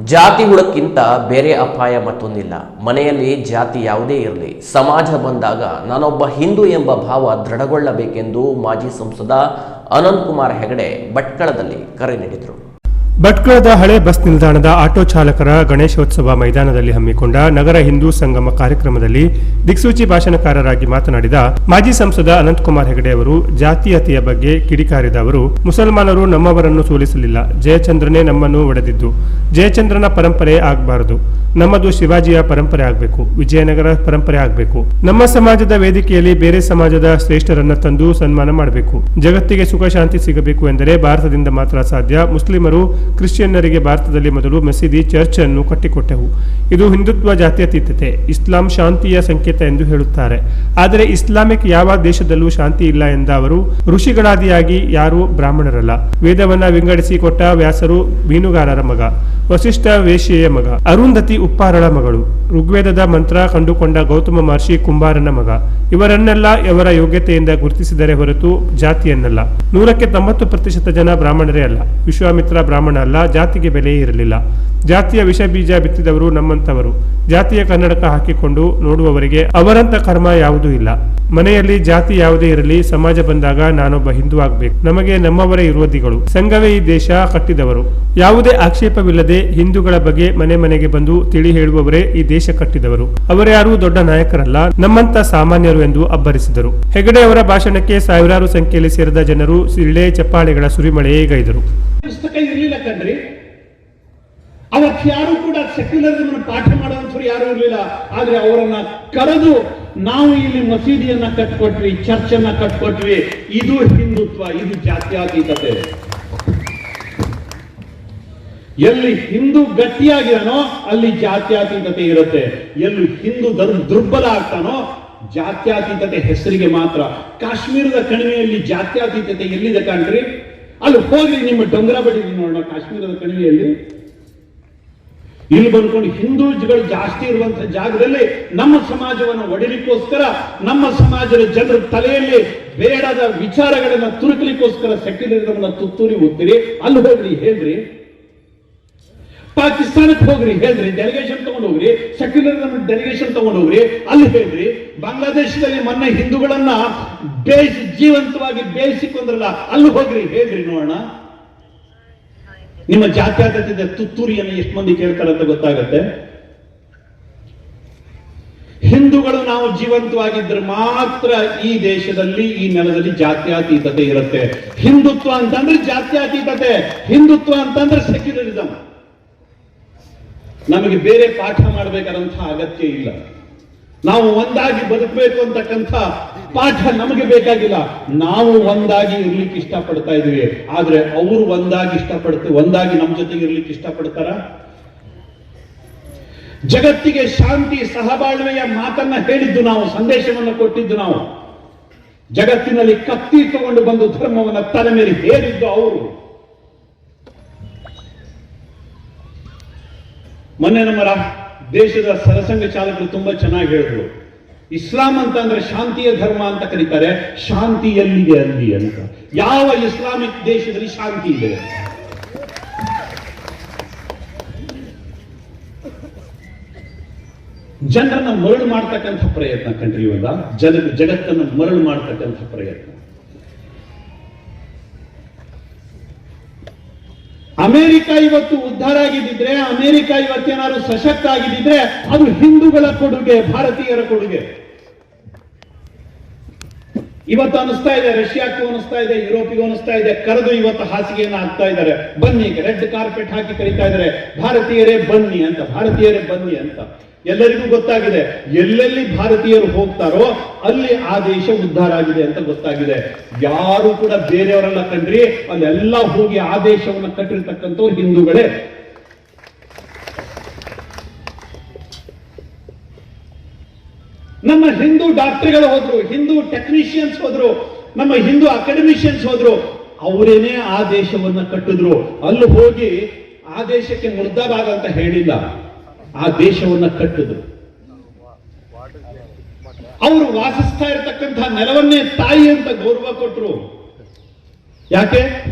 ಜಾತಿ ಹುಳಕ್ಕಿಂತ ಬೇರೆ ಅಪಾಯ ಮತ್ತೊಂದಿಲ್ಲ. ಮನೆಯಲ್ಲಿ ಜಾತಿ ಯಾವುದೇ ಇರಲಿ, ಸಮಾಜ ಬಂದಾಗ ನಾನೊಬ್ಬ ಹಿಂದೂ ಎಂಬ ಭಾವ ದೃಢಗೊಳ್ಳಬೇಕೆಂದು ಮಾಜಿ ಸಂಸದ ಅನಂತಕುಮಾರ್ ಹೆಗಡೆ ಭಟ್ಕಳದಲ್ಲಿ ಕರೆ ನೀಡಿದರು. ಭಟ್ಕಳದ ಹಳೆ ಬಸ್ ನಿಲ್ದಾಣದ ಆಟೋ ಚಾಲಕರ ಗಣೇಶೋತ್ಸವ ಮೈದಾನದಲ್ಲಿ ಹಮ್ಮಿಕೊಂಡ ನಗರ ಹಿಂದೂ ಸಂಗಮ ಕಾರ್ಯಕ್ರಮದಲ್ಲಿ ದಿಕ್ಸೂಚಿ ಭಾಷಣಕಾರರಾಗಿ ಮಾತನಾಡಿದ ಮಾಜಿ ಸಂಸದ ಅನಂತಕುಮಾರ್ ಹೆಗಡೆ ಅವರು, ಜಾತೀಯತೆಯ ಬಗ್ಗೆ ಕಿಡಿಕಾರಿದ ಅವರು, ಮುಸಲ್ಮಾನರು ನಮ್ಮವರನ್ನು ಸೋಲಿಸಲಿಲ್ಲ, ಜಯಚಂದ್ರನೇ ನಮ್ಮನ್ನು ಒಡೆದಿದ್ದು, ಜಯಚಂದ್ರನ ಪರಂಪರೆ ಆಗಬಾರದು, ನಮ್ಮದು ಶಿವಾಜಿಯ ಪರಂಪರೆ ಆಗಬೇಕು, ವಿಜಯನಗರ ಪರಂಪರೆ ಆಗಬೇಕು, ನಮ್ಮ ಸಮಾಜದ ವೇದಿಕೆಯಲ್ಲಿ ಬೇರೆ ಸಮಾಜದ ಶ್ರೇಷ್ಠರನ್ನ ತಂದು ಸನ್ಮಾನ ಮಾಡಬೇಕು, ಜಗತ್ತಿಗೆ ಸುಖ ಶಾಂತಿ ಸಿಗಬೇಕು ಎಂದರೆ ಭಾರತದಿಂದ ಮಾತ್ರ ಸಾಧ್ಯ. ಮುಸ್ಲಿಮರು ಕ್ರಿಶ್ಚಿಯನ್ನರಿಗೆ ಭಾರತದಲ್ಲಿ ಮೊದಲು ಮಸೀದಿ ಚರ್ಚ್ ಅನ್ನು ಕಟ್ಟಿಕೊಟ್ಟೆವು. ಇದು ಹಿಂದುತ್ವ ಜಾತ್ಯತೀತತೆ, ಇಸ್ಲಾಂ ಶಾಂತಿಯ ಸಂಕೇತ ಎಂದು ಹೇಳುತ್ತಾರೆ. ಆದರೆ ಇಸ್ಲಾಮಿಕ್ ಯಾವ ದೇಶದಲ್ಲೂ ಶಾಂತಿ ಇಲ್ಲ ಎಂದ ಅವರು, ಋಷಿಗಳಾದಿಯಾಗಿ ಯಾರೂ ಬ್ರಾಹ್ಮಣರಲ್ಲ, ವೇದವನ್ನ ವಿಂಗಡಿಸಿ ಕೊಟ್ಟ ವ್ಯಾಸರು ಮೀನುಗಾರರ ಮಗ, ವಸಿಷ್ಠ ವೇಶ್ಯೆಯ ಮಗ, ಅರುಂಧತಿ ಉಪ್ಪಾರಳ ಮಗಳು, ಋಗ್ವೇದದ ಮಂತ್ರ ಕಂಡುಕೊಂಡ ಗೌತಮ ಮಹರ್ಷಿ ಕುಂಬಾರನ ಮಗ, ಇವರನ್ನೆಲ್ಲ ಇವರ ಯೋಗ್ಯತೆಯಿಂದ ಗುರುತಿಸಿದರೆ ಹೊರತು ಜಾತಿಯನ್ನಲ್ಲ. 90% ಜನ ಬ್ರಾಹ್ಮಣರೇ ಅಲ್ಲ, ವಿಶ್ವಾಮಿತ್ರ ಬ್ರಾಹ್ಮಣ ಅಲ್ಲ, ಜಾತಿಗೆ ಬೆಲೆಯೇ ಇರಲಿಲ್ಲ. ಜಾತಿಯ ವಿಷ ಬೀಜ ಬಿತ್ತಿದವರು ನಮ್ಮಂತವರು. ಜಾತಿಯ ಕನ್ನಡಕ ಹಾಕಿಕೊಂಡು ನೋಡುವವರಿಗೆ ಅವರಂತ ಕರ್ಮ ಯಾವುದೂ ಇಲ್ಲ. ಮನೆಯಲ್ಲಿ ಜಾತಿ ಯಾವುದೇ ಇರಲಿ, ಸಮಾಜ ಬಂದಾಗ ನಾನೊಬ್ಬ ಹಿಂದೂ ಆಗಬೇಕು, ನಮಗೆ ನಮ್ಮವರೇ ವಿರೋಧಿಗಳು, ಸಂಘವೇ ಈ ದೇಶ ಕಟ್ಟಿದವರು, ಯಾವುದೇ ಆಕ್ಷೇಪವಿಲ್ಲದೆ ಹಿಂದೂಗಳ ಬಗ್ಗೆ ಮನೆ ಮನೆಗೆ ಬಂದು ತಿಳಿ ಹೇಳುವವರೇ ಈ ದೇಶ ಕಟ್ಟಿದವರು, ಅವರ್ಯಾರೂ ದೊಡ್ಡ ನಾಯಕರಲ್ಲ, ನಮ್ಮಂತ ಸಾಮಾನ್ಯರು ಎಂದು ಅಬ್ಬರಿಸಿದರು. ಹೆಗಡೆ ಅವರ ಭಾಷಣಕ್ಕೆ ಸಾವಿರಾರು ಸಂಖ್ಯೆಯಲ್ಲಿ ಸೇರಿದ ಜನರು ಸಿಳ್ಳೆ ಚಪ್ಪಾಳೆಗಳ ಸುರಿಮಳೆಯೇ ಗೈದರು. ಪುಸ್ತಕ ಇರಲಿಲ್ಲ ಕಣ್ರಿ, ಅವತ್ತು ಯಾರು ಕೂಡ ಸೆಕ್ಯುಲರಿಸಮ್ ಪಾಠ ಮಾಡುವಂಥವ್ರು ಯಾರು ಇರಲಿಲ್ಲ. ಆದ್ರೆ ಅವರನ್ನ ಕರೆದು ನಾವು ಇಲ್ಲಿ ಮಸೀದಿಯನ್ನ ಕಟ್ಕೊಟ್ವಿ, ಚರ್ಚ್ ಅನ್ನ ಕಟ್ಕೊಟ್ವಿ, ಇದು ಹಿಂದುತ್ವ, ಇದು ಜಾತ್ಯತೀತತೆ. ಎಲ್ಲಿ ಹಿಂದೂ ಗಟ್ಟಿಯಾಗಿರನೋ ಅಲ್ಲಿ ಜಾತ್ಯತೀತತೆ ಇರುತ್ತೆ, ಎಲ್ಲಿ ಹಿಂದೂ ದುರ್ಬಲ ಆಗ್ತಾನೋ ಜಾತ್ಯತೀತತೆ ಹೆಸರಿಗೆ ಮಾತ್ರ. ಕಾಶ್ಮೀರದ ಕಣಿವೆಯಲ್ಲಿ ಜಾತ್ಯತೀತತೆ ಎಲ್ಲಿದೆ ಕಾಣ್ರಿ? ಅಲ್ಲಿ ಹೋಗಿ ನಿಮ್ಮ ಡೊಂಗರ ಬಡಿ ನೋಡೋಣ, ಕಾಶ್ಮೀರದ ಕಣಿವೆಯಲ್ಲಿ. ಇಲ್ಲಿ ಬಂದ್ಕೊಂಡು ಹಿಂದೂಗಳು ಜಾಸ್ತಿ ಇರುವಂತಹ ಜಾಗದಲ್ಲಿ ನಮ್ಮ ಸಮಾಜವನ್ನು ಒಡಿಲಿಕ್ಕೋಸ್ಕರ, ನಮ್ಮ ಸಮಾಜದ ಜನರ ತಲೆಯಲ್ಲಿ ಬೇಡದ ವಿಚಾರಗಳನ್ನ ತುರುಕಲಿಕ್ಕೋಸ್ಕರ ಸೆಕ್ಯುಲರಿಸಮ್ ತುತ್ತೂರಿ ಓದ್ತೀರಿ. ಅಲ್ಲಿ ಹೋಗ್ರಿ ಹೇಳ್ರಿ, ಪಾಕಿಸ್ತಾನಕ್ಕೆ ಹೋಗ್ರಿ ಹೇಳ್ರಿ, ಡೆಲಿಗೇಷನ್ ತಗೊಂಡು ಹೋಗ್ರಿ, ಸೆಕ್ಯುಲರಿಸಮ್ ಡೆಲಿಗೇಷನ್ ತಗೊಂಡು ಹೋಗ್ರಿ, ಅಲ್ಲಿ ಹೇಳ್ರಿ. ಬಾಂಗ್ಲಾದೇಶದಲ್ಲಿ ಮೊನ್ನೆ ಹಿಂದೂಗಳನ್ನ ಜೀವಂತವಾಗಿ ಬೇಯಿಸಿಕೊಂಡ್ರಲ್ಲ, ಅಲ್ಲಿ ಹೋಗ್ರಿ ಹೇಳ್ರಿ ನೋಡೋಣ. ನಿಮ್ಮ ಜಾತ್ಯತೀತತೆ ತುತ್ತೂರಿಯನ್ನು ಎಷ್ಟು ಮಂದಿ ಕೇಳ್ತಾರೆ ಅಂತ ಗೊತ್ತಾಗತ್ತೆ. ಹಿಂದೂಗಳು ನಾವು ಜೀವಂತವಾಗಿದ್ರೆ ಮಾತ್ರ ಈ ದೇಶದಲ್ಲಿ, ಈ ನೆಲದಲ್ಲಿ ಜಾತ್ಯತೀತತೆ ಇರುತ್ತೆ. ಹಿಂದುತ್ವ ಅಂತಂದ್ರೆ ಜಾತ್ಯತೀತತೆ, ಹಿಂದುತ್ವ ಅಂತಂದ್ರೆ ಸೆಕ್ಯುಲರಿಸಮ್. ನಮಗೆ ಬೇರೆ ಪಾಠ ಮಾಡಬೇಕಾದಂತಹ ಅಗತ್ಯ ಇಲ್ಲ. ನಾವು ಒಂದಾಗಿ ಬದುಕಬೇಕು ಅಂತಕ್ಕಂಥ ಪಾಠ ನಮಗೆ ಬೇಕಾಗಿಲ್ಲ. ನಾವು ಒಂದಾಗಿ ಇರ್ಲಿಕ್ಕೆ ಇಷ್ಟಪಡ್ತಾ ಇದೀವಿ. ಆದ್ರೆ ಅವರು ಒಂದಾಗಿ ನಮ್ಮ ಜೊತೆಗೆ ಇರ್ಲಿಕ್ಕೆ ಇಷ್ಟಪಡ್ತಾರ? ಜಗತ್ತಿಗೆ ಶಾಂತಿ ಸಹಬಾಳ್ವೆಯ ಮಾತನ್ನ ಹೇಳಿದ್ದು ನಾವು, ಸಂದೇಶವನ್ನು ಕೊಟ್ಟಿದ್ದು ನಾವು. ಜಗತ್ತಿನಲ್ಲಿ ಕತ್ತಿ ತಗೊಂಡು ಬಂದು ಧರ್ಮವನ್ನ ತಲೆ ಮೇಲೆ ಹೇರಿದ್ದು ಅವರು. ಮೊನ್ನೆ ನಮ್ಮ ದೇಶದ ಸರಸಂಘ ಚಾಲಕರು ತುಂಬಾ ಚೆನ್ನಾಗಿ ಹೇಳಿದ್ರು, ಇಸ್ಲಾಂ ಅಂತ ಅಂದ್ರೆ ಶಾಂತಿಯ ಧರ್ಮ ಅಂತ ಕರೀತಾರೆ, ಶಾಂತಿ ಎಲ್ಲಿದೆ ಅಲ್ಲಿ ಅಂತ. ಯಾವ ಇಸ್ಲಾಮಿಕ್ ದೇಶದಲ್ಲಿ ಶಾಂತಿ ಇದೆ? ಜನರನ್ನ ಮರಳು ಮಾಡ್ತಕ್ಕಂಥ ಪ್ರಯತ್ನ ಕಂಡ್ರಿ ಇವಾಗ, ಜಗತ್ತನ್ನು ಮರಳು ಮಾಡ್ತಕ್ಕಂಥ ಪ್ರಯತ್ನ. ಅಮೆರಿಕ ಇವತ್ತು ಉದ್ಧಾರ ಆಗಿದ್ದಿದ್ರೆ, ಅಮೆರಿಕ ಇವತ್ತೇನಾದ್ರು ಸಶಕ್ತ ಆಗಿದ್ದಿದ್ರೆ ಅದು ಹಿಂದೂಗಳ ಕೊಡುಗೆ, ಭಾರತೀಯರ ಕೊಡುಗೆ. ಇವತ್ತು ಅನಿಸ್ತಾ ಇದೆ, ರಷ್ಯಾಕ್ಕೂ ಅನಿಸ್ತಾ ಇದೆ, ಯುರೋಪಿಗೂ ಅನಿಸ್ತಾ ಇದೆ, ಕರೆದು ಇವತ್ತು ಹಾಸಿಗೆಯನ್ನು ಹಾಕ್ತಾ ಇದ್ದಾರೆ. ಬನ್ನಿ, ರೆಡ್ ಕಾರ್ಪೆಟ್ ಹಾಕಿ ಕರೀತಾ ಇದ್ದಾರೆ, ಭಾರತೀಯರೇ ಬನ್ನಿ ಅಂತ, ಭಾರತೀಯರೇ ಬನ್ನಿ ಅಂತ. ಎಲ್ಲರಿಗೂ ಗೊತ್ತಾಗಿದೆ, ಎಲ್ಲೆಲ್ಲಿ ಭಾರತೀಯರು ಹೋಗ್ತಾರೋ ಅಲ್ಲಿ ಆ ದೇಶ ಉದ್ಧಾರ ಆಗಿದೆ ಅಂತ ಗೊತ್ತಾಗಿದೆ. ಯಾರು ಕೂಡ ಬೇರೆಯವರೆಲ್ಲ ಕಂಡ್ರಿ, ಅಲ್ಲೆಲ್ಲ ಹೋಗಿ ಆ ದೇಶವನ್ನು ಕಟ್ಟಿರ್ತಕ್ಕಂಥವ್ರು ಹಿಂದೂಗಳೇ. ನಮ್ಮ ಹಿಂದೂ ಡಾಕ್ಟರ್ಗಳು ಹೋದ್ರು, ಹಿಂದೂ ಟೆಕ್ನಿಷಿಯನ್ಸ್ ಹೋದ್ರು, ನಮ್ಮ ಹಿಂದೂ ಅಕಾಡೆಮಿಷಿಯನ್ಸ್ ಹೋದ್ರು, ಅವರೇನೇ ಆ ದೇಶವನ್ನ ಕಟ್ಟಿದ್ರು. ಅಲ್ಲಿ ಹೋಗಿ ಆ ದೇಶಕ್ಕೆ ಮುರ್ದಾಬಾದ್ ಅಂತ ಹೇಳಿಲ್ಲ, ಆ ದೇಶವನ್ನ ಕಟ್ಟಿದ್ರು. ಅವರು ವಾಸಿಸ್ತಾ ಇರತಕ್ಕಂತಹ ನೆಲವನ್ನೇ ತಾಯಿ ಅಂತ ಗೌರವ ಕೊಟ್ಟರು. ಯಾಕೆ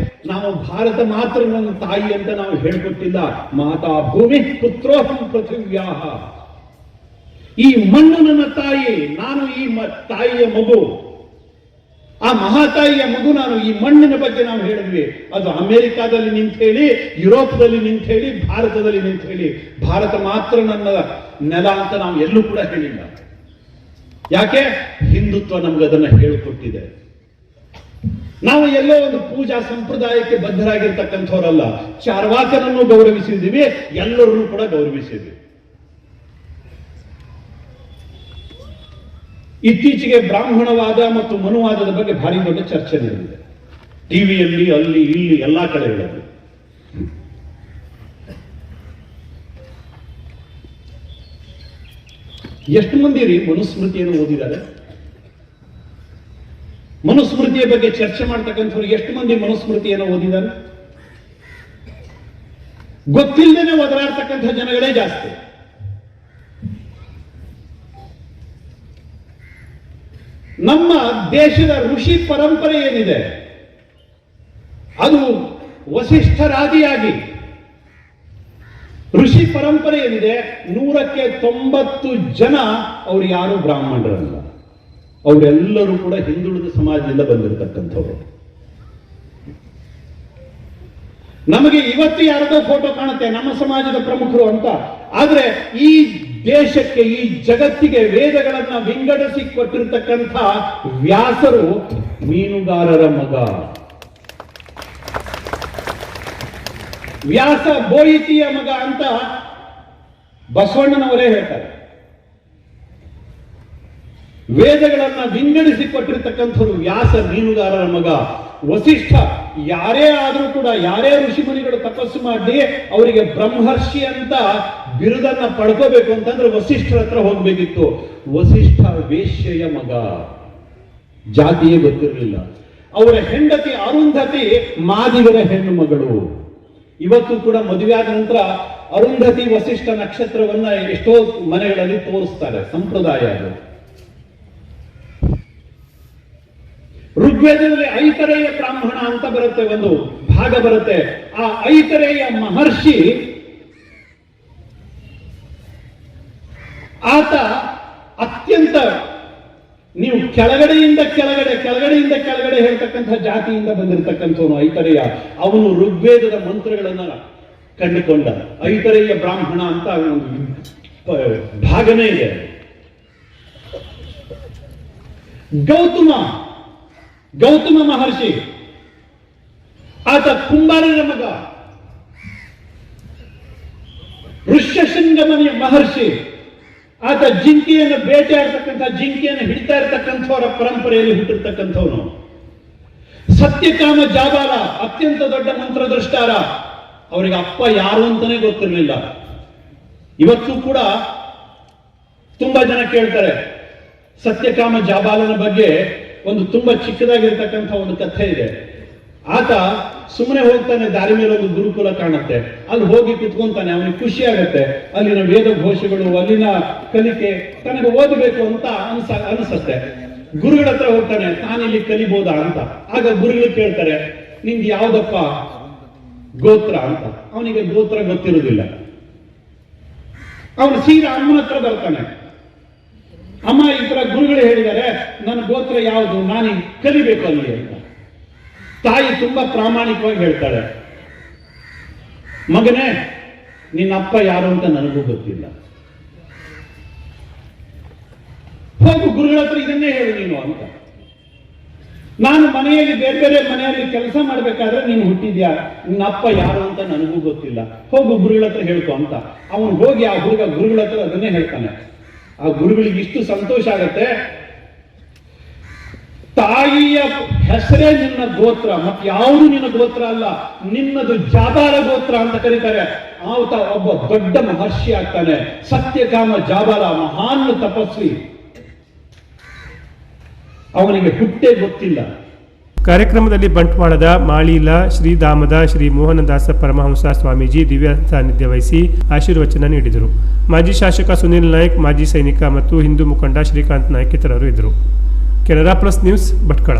ನಾವು ಭಾರತ ಮಾತ್ರ ನನ್ನ ತಾಯಿ ಅಂತ ನಾವು ಹೇಳ್ಕೊಟ್ಟಿಲ್ಲ. ಮಾತಾ ಭೂಮಿ ಪುತ್ರೋಹಂ ಪೃಥಿವ್ಯಾಹ. ಈ ಮಣ್ಣು ನನ್ನ ತಾಯಿ, ನಾನು ಈ ತಾಯಿಯ ಮಗು, ಆ ಮಹಾತಾಯಿಯ ಮಗು ನಾನು. ಈ ಮಣ್ಣಿನ ಬಗ್ಗೆ ನಾವು ಹೇಳಿದ್ವಿ. ಅದು ಅಮೆರಿಕಾದಲ್ಲಿ ನಿಂತ ಹೇಳಿ, ಯುರೋಪ್ದಲ್ಲಿ ನಿಂತ ಹೇಳಿ, ಭಾರತದಲ್ಲಿ ನಿಂತ ಹೇಳಿ, ಭಾರತ ಮಾತ್ರ ನನ್ನ ನೆಲ ಅಂತ ನಾವು ಎಲ್ಲೂ ಕೂಡ ಹೇಳಿಲ್ಲ. ಯಾಕೆ? ಹಿಂದುತ್ವ ನಮ್ಗೆ ಅದನ್ನ ಹೇಳಿಕೊಟ್ಟಿದೆ. ನಾವು ಎಲ್ಲೋ ಒಂದು ಪೂಜಾ ಸಂಪ್ರದಾಯಕ್ಕೆ ಬದ್ಧರಾಗಿರ್ತಕ್ಕಂಥವರಲ್ಲ. ಚಾರ್ವಾಕನನ್ನು ಗೌರವಿಸಿದ್ದೀವಿ, ಎಲ್ಲರನ್ನೂ ಕೂಡ ಗೌರವಿಸಿದ್ವಿ. ಇತ್ತೀಚೆಗೆ ಬ್ರಾಹ್ಮಣವಾದ ಮತ್ತು ಮನುವಾದದ ಬಗ್ಗೆ ಭಾರಿ ದೊಡ್ಡ ಚರ್ಚೆ ನಡೆದಿದೆ. ಟಿವಿಯಲ್ಲಿ, ಅಲ್ಲಿ ಇಲ್ಲಿ ಎಲ್ಲಾ ಕಡೆಗಳಲ್ಲಿ. ಎಷ್ಟು ಮಂದಿ ಮನುಸ್ಮೃತಿಯನ್ನು ಓದಿದ್ದಾರೆ? ಮನುಸ್ಮೃತಿಯ ಬಗ್ಗೆ ಚರ್ಚೆ ಮಾಡ್ತಕ್ಕಂಥವ್ರು ಎಷ್ಟು ಮಂದಿ ಮನುಸ್ಮೃತಿಯನ್ನು ಓದಿದ್ದಾರೆ? ಗೊತ್ತಿಲ್ಲದೇನೆ ಒದರಾಡ್ತಕ್ಕಂಥ ಜನಗಳೇ ಜಾಸ್ತಿ. ನಮ್ಮ ದೇಶದ ಋಷಿ ಪರಂಪರೆ ಏನಿದೆ ಅದು ವಸಿಷ್ಠರಾದಿಯಾಗಿ, ಋಷಿ ಪರಂಪರೆ ಏನಿದೆ 100ಕ್ಕೆ 90 ಜನ ಅವ್ರು ಯಾರು ಬ್ರಾಹ್ಮಣರಲ್ಲ. ಅವರೆಲ್ಲರೂ ಕೂಡ ಹಿಂದುಳಿದ ಸಮಾಜದಿಂದ ಬಂದಿರತಕ್ಕಂಥವ್ರು. ನಮಗೆ ಇವತ್ತು ಯಾರದೋ ಫೋಟೋ ಕಾಣುತ್ತೆ ನಮ್ಮ ಸಮಾಜದ ಪ್ರಮುಖರು ಅಂತ. ಆದ್ರೆ ಈ ದೇಶಕ್ಕೆ, ಈ ಜಗತ್ತಿಗೆ ವೇದಗಳನ್ನ ವಿಂಗಡಿಸಿ ಕೊಟ್ಟಿರ್ತಕ್ಕಂಥ ವ್ಯಾಸರು ಮೀನುಗಾರರ ಮಗ. ವ್ಯಾಸ ಬೋಯಿತಿಯ ಮಗ ಅಂತ ಬಸವಣ್ಣನವರೇ ಹೇಳ್ತಾರೆ. ವೇದಗಳನ್ನ ವಿಂಗಡಿಸಿ ಕೊಟ್ಟಿರ್ತಕ್ಕಂಥವ್ರು ವ್ಯಾಸ ಮೀನುಗಾರರ ಮಗ. ವಸಿಷ್ಠ ಯಾರೇ ಆದ್ರೂ ಕೂಡ, ಯಾರೇ ಋಷಿಮುನಿಗಳು ತಪಸ್ಸು ಮಾಡಿ ಅವರಿಗೆ ಬ್ರಹ್ಮರ್ಷಿ ಅಂತ ಬಿರುದನ್ನ ಪಡ್ಕೋಬೇಕು ಅಂತಂದ್ರೆ ವಸಿಷ್ಠರ ಹತ್ರ ಹೋಗ್ಬೇಕಿತ್ತು. ವಸಿಷ್ಠ ವೇಶ್ಯೆಯ ಮಗ, ಜಾತಿಯೇ ಗೊತ್ತಿರಲಿಲ್ಲ. ಅವರ ಹೆಂಡತಿ ಅರುಂಧತಿ ಮಾದಿಗರ ಹೆಣ್ಣು ಮಗಳು. ಇವತ್ತು ಕೂಡ ಮದುವೆ ಆದ ನಂತರ ಅರುಂಧತಿ ವಸಿಷ್ಠ ನಕ್ಷತ್ರವನ್ನ ಎಷ್ಟೋ ಮನೆಗಳಲ್ಲಿ ತೋರಿಸ್ತಾರೆ, ಸಂಪ್ರದಾಯ ಅದು. ಋಗ್ವೇದದಲ್ಲಿ ಐತರೇಯ ಬ್ರಾಹ್ಮಣ ಅಂತ ಬರುತ್ತೆ, ಒಂದು ಭಾಗ ಬರುತ್ತೆ. ಆ ಐತರೇಯ ಮಹರ್ಷಿ ಆತ ಅತ್ಯಂತ, ನೀವು ಕೆಳಗಡೆಯಿಂದ ಕೆಳಗಡೆ ಹೇಳ್ತಕ್ಕಂಥ ಜಾತಿಯಿಂದ ಬಂದಿರತಕ್ಕಂಥವನು ಐತರೇಯ. ಅವನು ಋಗ್ವೇದದ ಮಂತ್ರಗಳನ್ನ ಕಂಡುಕೊಂಡ ಐತರೇಯ ಬ್ರಾಹ್ಮಣ ಅಂತ ಒಂದು ಭಾಗನೇ ಇದೆ. ಗೌತಮ ಮಹರ್ಷಿ ಆತ ಕುಂಬಾರನ ಮಗ. ಋಷ್ಯಶೃಂಗ ಮಹರ್ಷಿ ಆತ ಜಿಂಕೆಯನ್ನು ಬೇಟೆಯಾಡ್ತಕ್ಕಂಥ, ಜಿಂಕೆಯನ್ನು ಹಿಡಿತಾ ಇರತಕ್ಕಂಥವರ ಪರಂಪರೆಯಲ್ಲಿ ಹುಟ್ಟಿರ್ತಕ್ಕಂಥವನು. ಸತ್ಯಕಾಮ ಜಾಬಾಲ ಅತ್ಯಂತ ದೊಡ್ಡ ಮಂತ್ರದೃಷ್ಟಾರ. ಅವರಿಗೆ ಅಪ್ಪ ಯಾರು ಅಂತಾನೆ ಗೊತ್ತಿರಲಿಲ್ಲ. ಇವತ್ತು ಕೂಡ ತುಂಬಾ ಜನ ಕೇಳ್ತಾರೆ. ಸತ್ಯಕಾಮ ಜಾಬಾಲನ ಬಗ್ಗೆ ಒಂದು ತುಂಬಾ ಚಿಕ್ಕದಾಗಿರ್ತಕ್ಕಂಥ ಒಂದು ಕಥೆ ಇದೆ. ಆತ ಸುಮ್ಮನೆ ಹೋಗ್ತಾನೆ, ದಾರಿ ಮೇಲೆ ಒಂದು ಗುರುಕುಲ ಕಾಣುತ್ತೆ, ಅಲ್ಲಿ ಹೋಗಿ ಕುತ್ಕೊಂತಾನೆ. ಅವನಿಗೆ ಖುಷಿ ಆಗುತ್ತೆ. ಅಲ್ಲಿನ ವೇದ ಘೋಷಗಳು, ಅಲ್ಲಿನ ಕಲಿಕೆ ತನಗೆ ಓದಬೇಕು ಅಂತ ಅನಿಸುತ್ತೆ. ಗುರುಗಳ ಹತ್ರ ಹೋಗ್ತಾನೆ, ತಾನಿಲ್ಲಿ ಕಲಿಬೋದಾ ಅಂತ. ಆಗ ಗುರುಗಳು ಕೇಳ್ತಾರೆ, ನಿಂದು ಯಾವ್ದಪ್ಪ ಗೋತ್ರ ಅಂತ. ಅವನಿಗೆ ಗೋತ್ರ ಗೊತ್ತಿರುವುದಿಲ್ಲ. ಅವನು ಸೀದಾ ಅಮ್ಮನ ಹತ್ರ ಬರ್ತಾನೆ. ಅಮ್ಮ, ಈ ತರ ಗುರುಗಳು ಹೇಳಿದ್ದಾರೆ, ನನ್ನ ಗೋತ್ರ ಯಾವುದು, ನಾನು ಕಲಿಬೇಕು ಅಲ್ಲಿ ಅಂತ. ತಾಯಿ ತುಂಬಾ ಪ್ರಾಮಾಣಿಕವಾಗಿ ಹೇಳ್ತಾಳೆ, ಮಗನೇ, ನಿನ್ನ ಅಪ್ಪ ಯಾರು ಅಂತ ನನಗೂ ಗೊತ್ತಿಲ್ಲ. ಹೋಗು ಗುರುಗಳ ಹತ್ರ ಇದನ್ನೇ ಹೇಳು ನೀನು ಅಂತ. ನಾನು ಮನೆಯಲ್ಲಿ ಬೇರೆ ಮನೆಯಲ್ಲಿ ಕೆಲಸ ಮಾಡ್ಬೇಕಾದ್ರೆ ನೀನು ಹುಟ್ಟಿದ್ಯಾ, ನಿನ್ನ ಅಪ್ಪ ಯಾರು ಅಂತ ನನಗೂ ಗೊತ್ತಿಲ್ಲ, ಹೋಗು ಗುರುಗಳ ಹತ್ರ ಹೇಳ್ಕೊ ಅಂತ. ಅವನು ಹೋಗಿ ಆ ಗುರುಗಳ ಹತ್ರ ಅದನ್ನೇ ಹೇಳ್ತಾನೆ. ಆ ಗುರುಗಳಿಗೆ ಇಷ್ಟು ಸಂತೋಷ ಆಗತ್ತೆ. ತಾಯಿಯ ಹೆಸರೇ ನಿನ್ನ ಗೋತ್ರ, ಮತ್ತೆ ಯಾವುದು ನಿನ್ನ ಗೋತ್ರ ಅಲ್ಲ, ನಿನ್ನದು ಜಾಬಾಲ ಗೋತ್ರ ಅಂತ ಕರೀತಾರೆ. ಆತ ಒಬ್ಬ ದೊಡ್ಡ ಮಹರ್ಷಿ ಆಗ್ತಾನೆ. ಸತ್ಯಕಾಮ ಜಾಬಾಲ ಮಹಾನ್ ತಪಸ್ವಿ. ಅವನಿಗೆ ಹುಟ್ಟೇ ಗೊತ್ತಿಲ್ಲ. ಕಾರ್ಯಕ್ರಮದಲ್ಲಿ ಬಂಟ್ವಾಳದ ಮಾಳೀಲ ಶ್ರೀಧಾಮದ ಶ್ರೀ ಮೋಹನದಾಸ ಪರಮಹಂಸ ಸ್ವಾಮೀಜಿ ದಿವ್ಯ ಸಾನ್ನಿಧ್ಯ ವಹಿಸಿ ಆಶೀರ್ವಚನ ನೀಡಿದರು. ಮಾಜಿ ಶಾಸಕ ಸುನಿಲ್ ನಾಯ್ಕ್, ಮಾಜಿ ಸೈನಿಕ ಮತ್ತು ಹಿಂದೂ ಮುಖಂಡ ಶ್ರೀಕಾಂತ್ ನಾಯ್ಕ್ ಇತರರು ಇದ್ದರು. Canara plus news, Bhatkal.